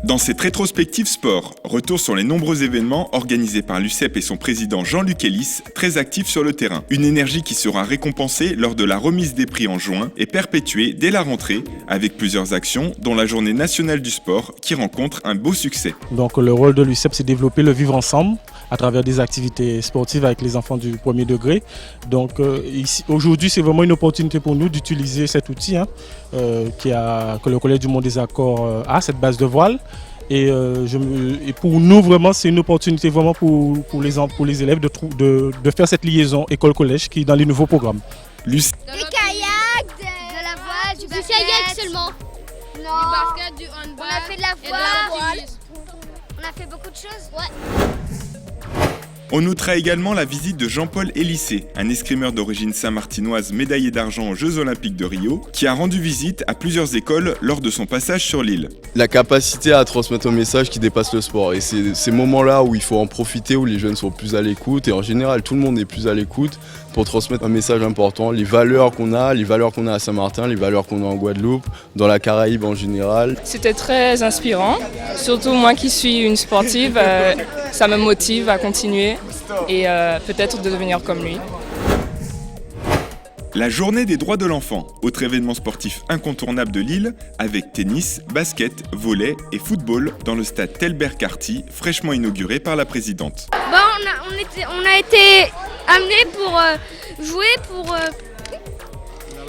Dans cette rétrospective sport, retour sur les nombreux événements organisés par l'UCEP et son président Jean-Luc Ellis, très actif sur le terrain. Une énergie qui sera récompensée lors de la remise des prix en juin et perpétuée dès la rentrée, avec plusieurs actions, dont la Journée nationale du sport qui rencontre un beau succès. Donc le rôle de l'UCEP, c'est développer le vivre ensemble à travers des activités sportives avec les enfants du premier degré. Donc aujourd'hui, c'est vraiment une opportunité pour nous d'utiliser cet outil que le Collège du Mont des Accords a, cette base de voile. Et pour nous, vraiment, c'est une opportunité vraiment pour les élèves de faire cette liaison école-collège qui est dans les nouveaux programmes. Du kayak, de la voile, du kayak seulement. Non. Du basket, du handball. On a fait de la voile. On a fait beaucoup de choses. Ouais. On notera également la visite de Jean-Paul Élissé, un escrimeur d'origine saint-martinoise médaillé d'argent aux Jeux Olympiques de Rio, qui a rendu visite à plusieurs écoles lors de son passage sur l'île. La capacité à transmettre un message qui dépasse le sport. Et c'est ces moments-là où il faut en profiter, où les jeunes sont plus à l'écoute. Et en général, tout le monde est plus à l'écoute pour transmettre un message important. Les valeurs qu'on a à Saint-Martin, les valeurs qu'on a en Guadeloupe, dans la Caraïbe en général. C'était très inspirant. Surtout moi qui suis une sportive, ça me motive à continuer et peut-être de devenir comme lui. La journée des droits de l'enfant, autre événement sportif incontournable de l'île, avec tennis, basket, volley et football dans le stade Telbert-Carty, fraîchement inauguré par la présidente. On a été amenés pour jouer, pour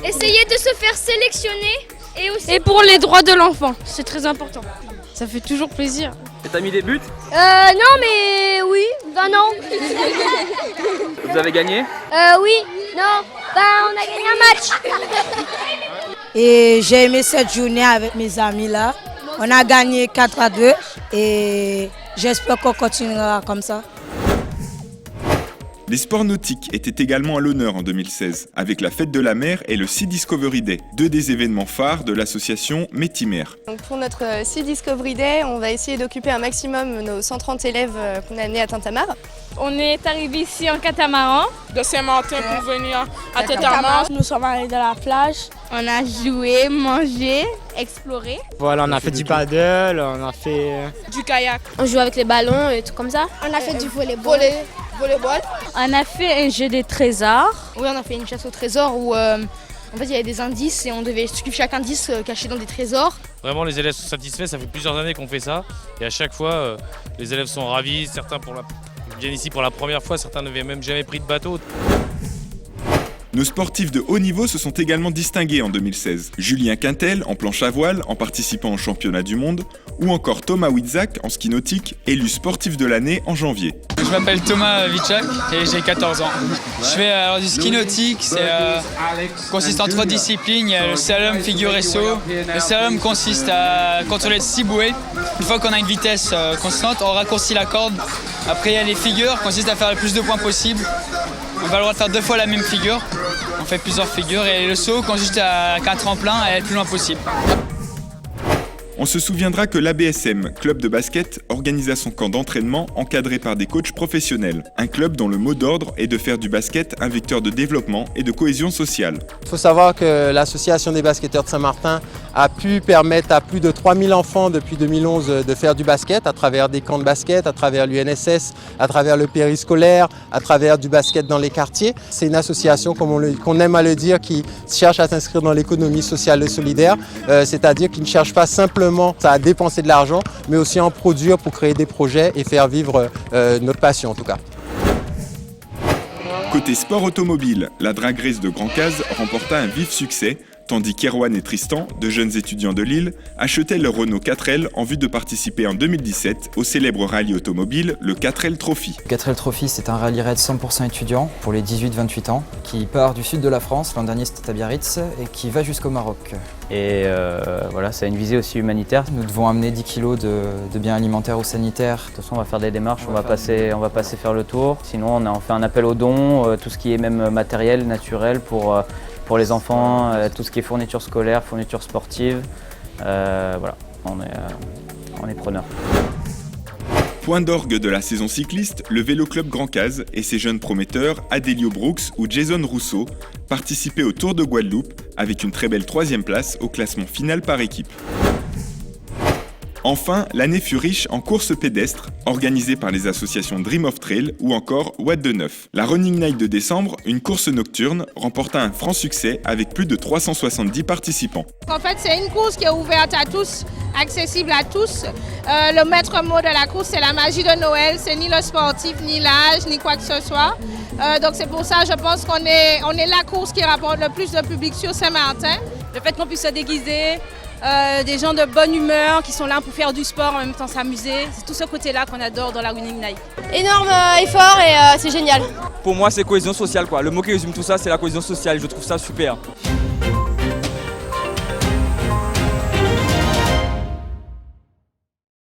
essayer de se faire sélectionner et pour les droits de l'enfant, c'est très important. Ça fait toujours plaisir. Et t'as mis des buts? Non mais oui, non. Vous avez gagné? Oui, non, on a gagné un match. Et j'ai aimé cette journée avec mes amis là. On a gagné 4-2 et j'espère qu'on continuera comme ça. Les sports nautiques étaient également à l'honneur en 2016, avec la Fête de la mer et le Sea Discovery Day, deux des événements phares de l'association Métimer. Donc pour notre Sea Discovery Day, on va essayer d'occuper un maximum nos 130 élèves qu'on a amenés à Tintamarre. On est arrivé ici en catamaran. De Saint-Martin pour venir à Tintamarre. Nous sommes allés dans la plage. On a joué, mangé, exploré. Voilà, on a fait du paddle, on a fait Du kayak. On joue avec les ballons et tout comme ça. On a fait du volleyball. On a fait un jeu des trésors. Oui, on a fait une chasse au trésor où en fait il y avait des indices et on devait suivre chaque indice caché dans des trésors. Vraiment les élèves sont satisfaits, ça fait plusieurs années qu'on fait ça et à chaque fois les élèves sont ravis, certains viennent ici pour la première fois, certains n'avaient même jamais pris de bateau. Nos sportifs de haut niveau se sont également distingués en 2016. Julien Quintel en planche à voile en participant au championnat du monde, ou encore Thomas Witzak en ski nautique, élu sportif de l'année en janvier. Je m'appelle Thomas Witzak et j'ai 14 ans. Je fais du ski nautique, consiste en 3 disciplines. Il y a le slalom, figure et saut. Le slalom consiste à contrôler 6 bouées. Une fois qu'on a une vitesse constante, on raccourcit la corde. Après il y a les figures, consiste à faire le plus de points possible. On va le droit de faire 2 fois la même figure. On fait plusieurs figures et le saut consiste à qu'un tremplin et aller le plus loin possible. On se souviendra que l'ABSM, club de basket, organisa son camp d'entraînement encadré par des coachs professionnels. Un club dont le mot d'ordre est de faire du basket un vecteur de développement et de cohésion sociale. Il faut savoir que l'association des basketteurs de Saint-Martin a pu permettre à plus de 3000 enfants depuis 2011 de faire du basket à travers des camps de basket, à travers l'UNSS, à travers le périscolaire, à travers du basket dans les quartiers. C'est une association, qu'on aime à le dire, qui cherche à s'inscrire dans l'économie sociale et solidaire, c'est-à-dire qui ne cherche pas simplement à dépenser de l'argent, mais aussi à en produire pour créer des projets et faire vivre notre passion en tout cas. Côté sport automobile, la drag race de Grand Case remporta un vif succès, tandis qu'Erwan et Tristan, deux jeunes étudiants de Lille, achetaient leur Renault 4L en vue de participer en 2017 au célèbre rallye automobile, le 4L Trophy. Le 4L Trophy, c'est un rallye raid 100% étudiant pour les 18-28 ans qui part du sud de la France, l'an dernier c'était à Biarritz, et qui va jusqu'au Maroc. Et voilà, ça a une visée aussi humanitaire. Nous devons amener 10 kilos de biens alimentaires ou sanitaires. De toute façon, on va faire des démarches, on va passer faire le tour. Sinon, on fait un appel aux dons, tout ce qui est même matériel, naturel pour les enfants, tout ce qui est fourniture scolaire, fourniture sportive. Voilà, on est preneurs. Point d'orgue de la saison cycliste, le Vélo Club Grand Case et ses jeunes prometteurs Adélio Brooks ou Jason Rousseau participaient au Tour de Guadeloupe avec une très belle 3e place au classement final par équipe. Enfin, l'année fut riche en courses pédestres, organisées par les associations Dream of Trail ou encore What de Neuf. La Running Night de décembre, une course nocturne, remporta un franc succès avec plus de 370 participants. En fait, c'est une course qui est ouverte à tous, accessible à tous. Le maître mot de la course, c'est la magie de Noël. C'est ni le sportif, ni l'âge, ni quoi que ce soit. Donc c'est pour ça, je pense qu'on est la course qui rapporte le plus de public sur Saint-Martin. Le fait qu'on puisse se déguiser, des gens de bonne humeur qui sont là pour faire du sport, en même temps s'amuser. C'est tout ce côté-là qu'on adore dans la Running Night. Énorme effort et c'est génial. Pour moi, c'est cohésion sociale, quoi. Le mot qui résume tout ça, c'est la cohésion sociale. Je trouve ça super.